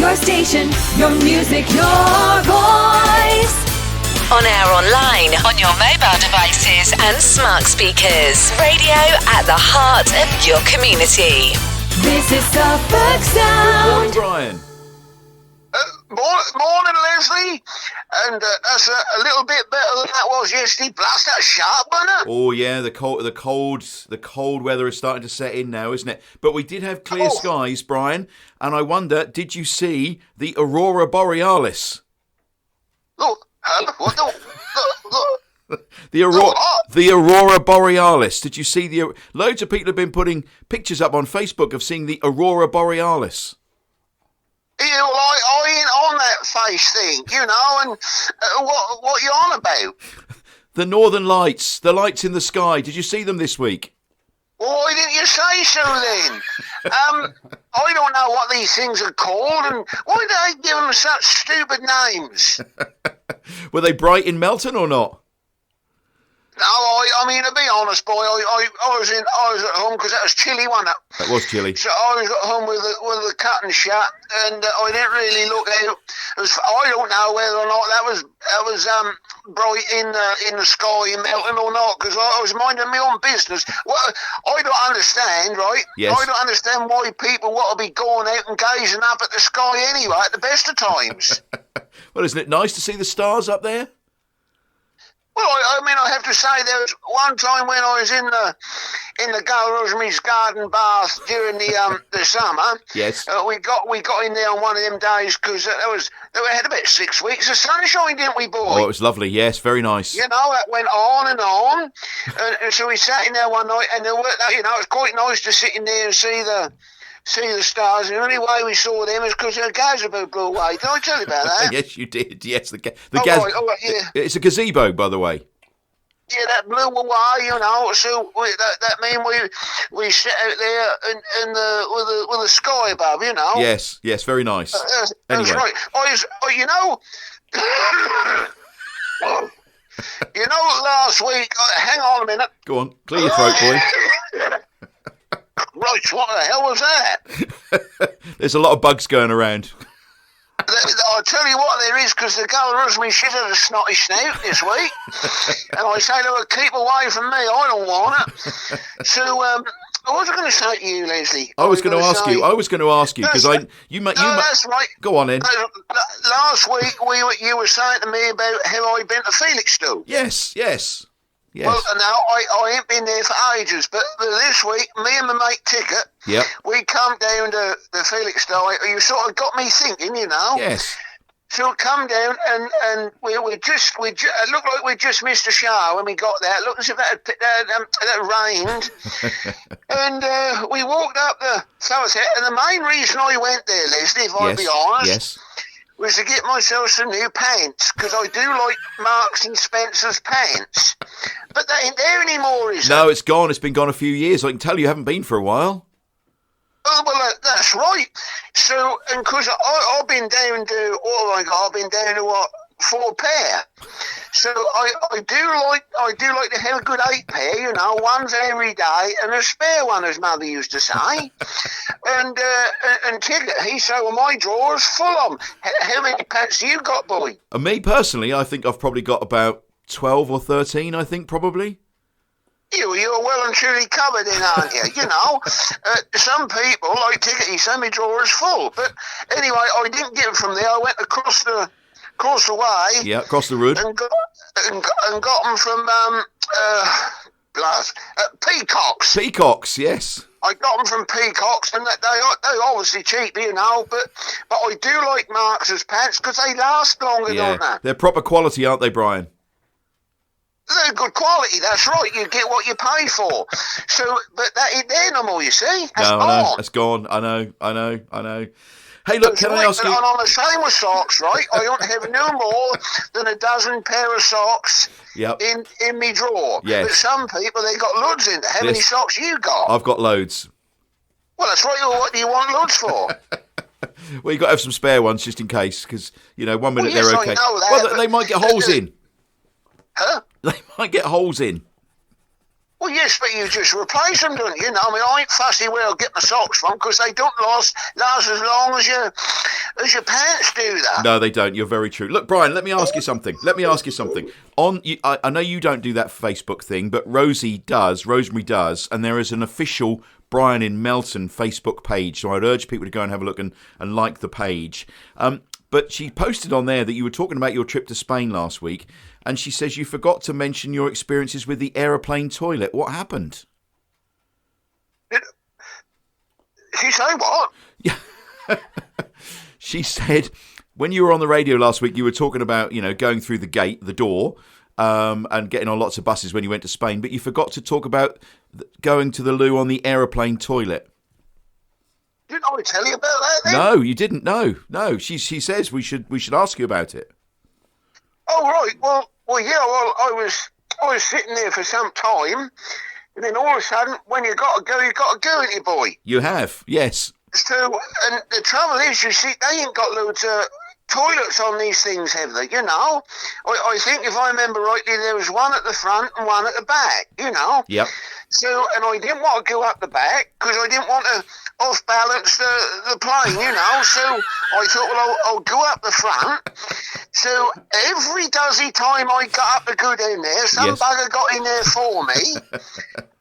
Your station, your music, your voice. On air, online, on your mobile devices and smart speakers. Radio at the heart of your community. This is Suffolk Sound. Morning, Brian. Morning, Leslie. And that's a little bit better than that was yesterday. Blast, that sharp, wasn't it? Oh yeah, the cold weather is starting to set in now, isn't it? But we did have clear skies, Brian. And I wonder, did you see the Aurora Borealis? Look, what The Aurora Borealis. Did you see the? Loads of people have been putting pictures up on Facebook of seeing the Aurora Borealis. Yeah, well, I ain't on that face thing, you know, and what you on about? The Northern Lights, the lights in the sky. Did you see them this week? Well, why didn't you say so then? I don't know what these things are called, and why do they give them such stupid names? Were they bright in Melton or not? No, I mean, to be honest, boy, I was at home because it was chilly, wasn't it? That was chilly. So I was at home with the curtain shut, and I didn't really look out. I don't know whether or not that was bright in the sky in Melton or not, because I was minding my own business. Well, I don't understand, right? Yes. I don't understand why people want to be going out and gazing up at the sky anyway at the best of times. Well, isn't it nice to see the stars up there? Well, I mean, I have to say, there was one time when I was in the Girl Rosemary's garden bath during the summer. Yes. We got in there on one of them days because we had about 6 weeks of sunshine, didn't we, boy? Oh, it was lovely. Yes, very nice. You know, that went on and on, and so we sat in there one night, and it was quite nice to sit in there and see the stars. And the only way we saw them is because the gazebo blew away. Did I tell you about that? Yes, you did. Yes, the Right, yeah. It's a gazebo, by the way. Yeah, that blew away, you know. So that mean we sit out there with the sky above, you know. Yes, very nice. That's Anyway. right. You know, last week. Hang on a minute. Go on, clear your throat, boy. Right, what the hell was that? There's a lot of bugs going around. I'll tell you what there is, because the girl Rosemary, she's had a snotty snout this week. And I say to her, keep away from me, I don't want it. So, what was I going to say to you, Leslie? I was going to ask you, because that's right. Go on then. Last week, you were saying to me about how I'd been to Felixstowe. Yes. Well, now, I ain't been there for ages, but this week, me and my mate Ticket, Yep. we come down to the Felixstowe. You sort of got me thinking, you know. Yes. So come down, and we it looked like we just missed a shower when we got there. It looked as if that rained. And we walked up the Somerset, and the main reason I went there, Leslie, if I'll be honest, was to get myself some new pants, because I do like Marks and Spencer's pants. But they ain't there anymore, is it? No, it's gone. It's been gone a few years. I can tell you haven't been for a while. Oh, well, that's right. So, and because I've been down to, I've been down to 4 pair. So I do like to have a good 8 pair, you know, one's every day and a spare one, as Mother used to say. and Ticket, he said, well, my drawer's full of them. How many pants do you got, boy? And me personally, I think I've probably got about 12 or 13, I think, probably. You're well and truly covered in, aren't you? You know, some people, like Ticket, he said, my drawer is full. But anyway, I didn't get them from there. I went across the way. Yeah, across the road. And got them from Peacocks. Peacocks, yes. I got them from Peacocks, and they're obviously cheap, you know, but I do like Marks' pants because they last longer, don't they? They're proper quality, aren't they, Brian? They're good quality, that's right. You get what you pay for. So, but that ain't there no more, you see. That's gone. That's gone. I know. Hey, look, can I ask you... And on the same with socks, right? I don't have no more than a dozen pair of socks in me drawer. Yes. But some people, they got loads in there. How many socks you got? I've got loads. Well, that's right. What do you want loads for? Well, you've got to have some spare ones just in case, because, you know, 1 minute they're okay. I know that, well, they might get holes in. Huh? They might get holes in. Well, yes, but you just replace them, don't you? I mean, I ain't fussy where I get my socks from because they don't last as long as Does your pants do that? No, they don't. You're very true. Look, Brian, let me ask you something. I know you don't do that Facebook thing, but Rosemary does, and there is an official Brian in Melton Facebook page, so I'd urge people to go and have a look and like the page. But she posted on there that you were talking about your trip to Spain last week, and she says you forgot to mention your experiences with the aeroplane toilet. What happened? She say what? Yeah. She said when you were on the radio last week, you were talking about, going through the door, and getting on lots of buses when you went to Spain, but you forgot to talk about going to the loo on the aeroplane toilet. Didn't I tell you about that then? No, you didn't. No. She says we should ask you about it. Oh right. Well, yeah. Well, I was sitting there for some time, and then all of a sudden, when you got to go, ain't you, boy? You have, yes. So, and the trouble is, you see, they ain't got loads of toilets on these things, have they? I think if I remember rightly, there was one at the front and one at the back. Yep. So, and I didn't want to go up the back because I didn't want to off-balance the plane, So I thought, well, I'll go up the front. So every dozy time I got up to go down there, some bugger got in there for me.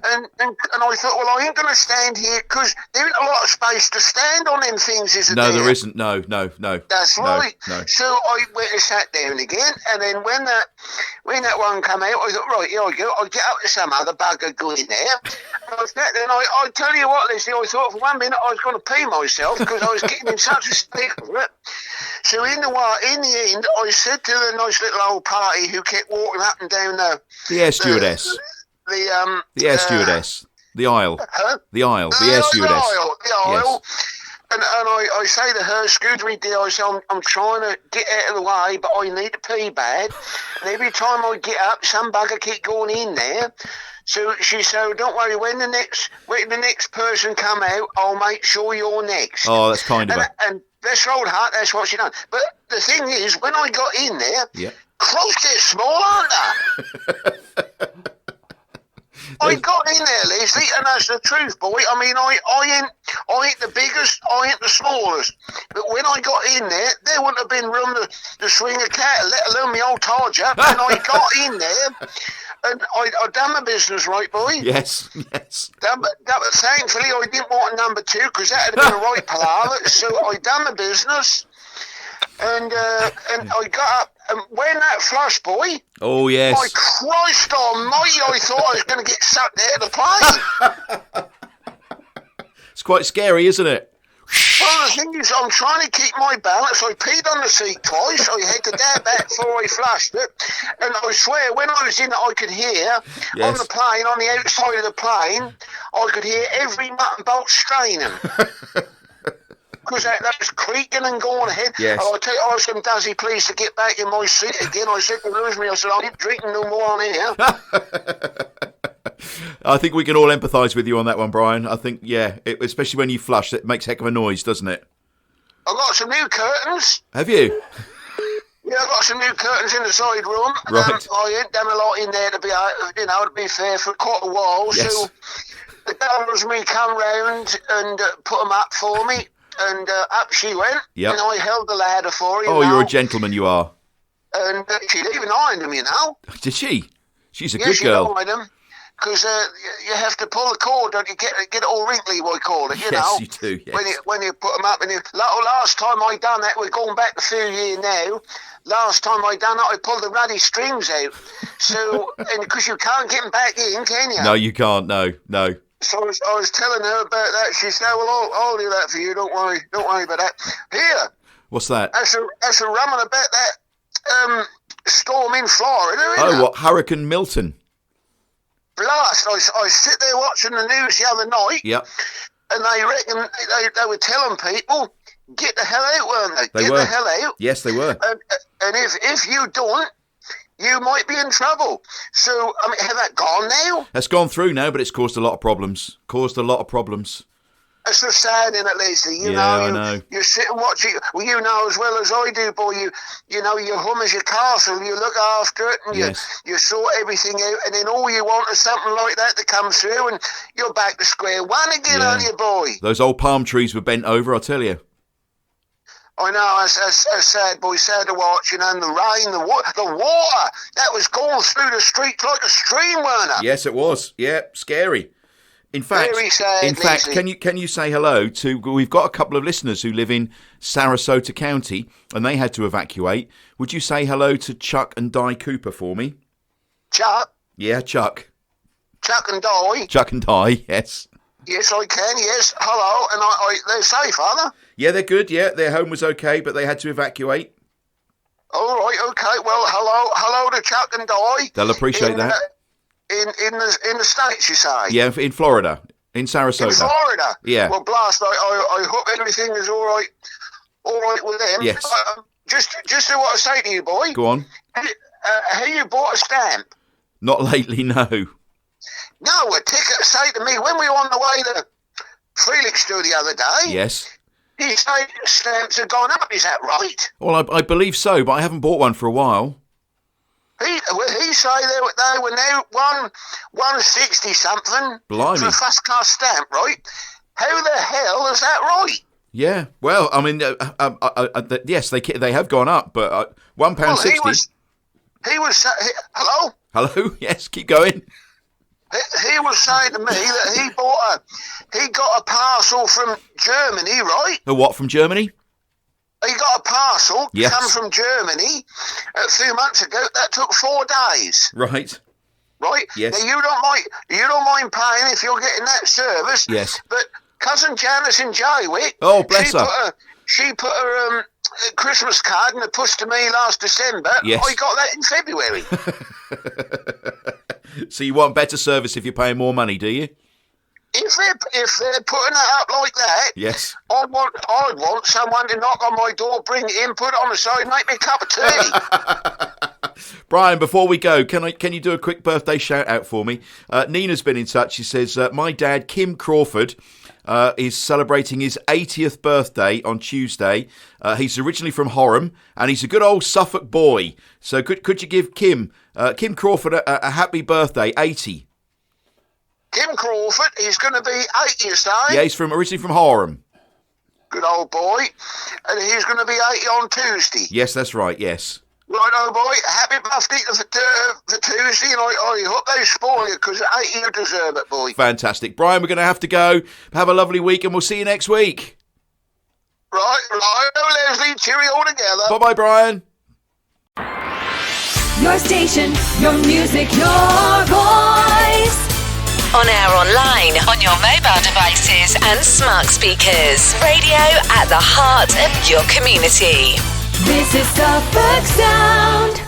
And I thought, well, I ain't going to stand here because there ain't a lot of space to stand on them things, is there? No, there isn't. No. That's right. No. So I went and sat down again, and then when that one come out, I thought, right, here I go. I'll get up to some other bugger going there. And I sat there, and I tell you what, Leslie, I thought for 1 minute I was going to pee myself because I was getting in such a state for it. So in the end, I said to the nice little old party who kept walking up and down the air stewardess. The air stewardess. The aisle. Huh? The aisle. The air stewardess. The aisle. Yes. And I say to her, excuse me, dear, I say, I'm trying to get out of the way, but I need to pee bad. And every time I get up, some bugger keep going in there. So she said, don't worry, when the next person come out, I'll make sure you're next. Oh, that's kind of her. And bless her old heart, that's what she done. But the thing is, when I got in there, Christ, they're small, aren't they? I got in there, Leslie, and that's the truth, boy. I mean, I ain't the biggest, I ain't the smallest. But when I got in there wouldn't have been room to swing a cat, let alone my old target. And I got in there, and I done my business right, boy. Yes. Thankfully, I didn't want a number 2, because that would have been a right palaver. So I done my business, and I got up. And when that flush, boy, oh yes, my Christ almighty, I thought I was going to get sucked out of the plane. It's quite scary, isn't it? Well, the thing is, I'm trying to keep my balance. I peed on the seat twice. I had to dab back before I flushed it. And I swear, when I was in it, I could hear on the plane, on the outside of the plane, I could hear every nut and bolt straining. Because that was creaking and going ahead. Yes. I tell you, I asked him, does he please to get back in my seat again? I said to Rosemary, I said, I ain't drinking no more on here. I think we can all empathise with you on that one, Brian. I think, especially when you flush, it makes heck of a noise, doesn't it? I've got some new curtains. Have you? Yeah, I've got some new curtains in the side room. Right. I ain't done a lot in there to be fair, for quite a while. Yes. So the girl Rosemary come round and put them up for me. And up she went, and I held the ladder for her. You're a gentleman, you are. And she'd even ironed them, Did she? She's a good girl. Yeah, she'd ironed them. Because you have to pull the cord, don't you? Get it all wrinkly, we call it, you know. Yes, you do, yes. When you put them up. Last time I done that, we're going back a few years now. Last time I done it, I pulled the ruddy strings out. So, and because you can't get them back in, can you? No, you can't, no. So I was telling her about that. She said, well, I'll do that for you. Don't worry about that. Here. What's that? That's a rumbling about that storm in Florida, isn't it? What, Hurricane Melton? Blast. I sit there watching the news the other night. Yep. And they reckon they were telling people, get the hell out, weren't they? They were. The hell out. Yes, they were. And if you don't, you might be in trouble. So, I mean, have that gone now? That's gone through now, but it's caused a lot of problems. It's so sad, isn't it, Leslie? I know. You sit and watch it. Well, you know as well as I do, boy. You know, your home is your castle. You look after it, and you sort everything out. And then all you want is something like that to come through, and you're back to square one again, aren't you, boy? Those old palm trees were bent over, I tell you. I know, that's sad, boy, sad to watch, and the rain, the water, that was going through the streets like a stream, weren't it? Yes, it was. Yeah, scary. In fact, Very sad, can you say hello to? We've got a couple of listeners who live in Sarasota County, and they had to evacuate. Would you say hello to Chuck and Di Cooper for me? Chuck? Yeah, Chuck. Chuck and Di? Chuck and Di, yes. Yes, I can, yes. Hello, and they're safe, are they? Yeah, they're good, yeah. Their home was okay, but they had to evacuate. All right, okay. Well, hello to Chuck and Di. They'll appreciate that. In the States, you say? Yeah, in Florida, in Sarasota. In Florida? Yeah. Well, blast, I hope everything is all right with them. Yes. Just what I say to you, boy. Go on. Have you bought a stamp? Not lately, no. No, a ticket. Say to me, when we were on the way to Felixstowe the other day. Yes. He said stamps have gone up. Is that right? Well, I believe so, but I haven't bought one for a while. He say they were now 160 something. Blimey. For a first class stamp, right? How the hell is that right? Yeah. Well, I mean, yes, they have gone up, but £1.60. Hello. Hello. Yes. Keep going. He was saying to me that he got a parcel from Germany, right? A what from Germany? He got a parcel Yes. come from Germany a few months ago. That took 4 days. Right. Right? Yes. Now you don't mind paying if you're getting that service. Yes. But cousin Janice in Jaywick, Oh, bless her. She put her Christmas card in the post to me last December. Yes. I got that in February. So you want better service if you're paying more money, do you? If they're putting it up like that, Yes. I'd want someone to knock on my door, bring it in, put it on the side, make me a cup of tea. Brian, before we go, can you do a quick birthday shout out for me? Nina's been in touch. She says my dad, Kim Crawford, is celebrating his 80th birthday on Tuesday. He's originally from Horham, and he's a good old Suffolk boy. So could you give Kim Crawford a happy birthday, 80? Kim Crawford, he's going to be 80, you say? Yeah, he's originally from Horham. Good old boy. And he's going to be 80 on Tuesday. Yes, that's right, yes. Right, old boy, happy birthday for Tuesday, and I hope they spoil you, because at 80 you deserve it, boy. Fantastic. Brian, we're going to have to go. Have a lovely week, and we'll see you next week. Right, Leslie, cheerio all together. Bye-bye, Brian. Your station, your music, your voice. On air, online, on your mobile devices and smart speakers. Radio at the heart of your community. This is Suffolk Sound.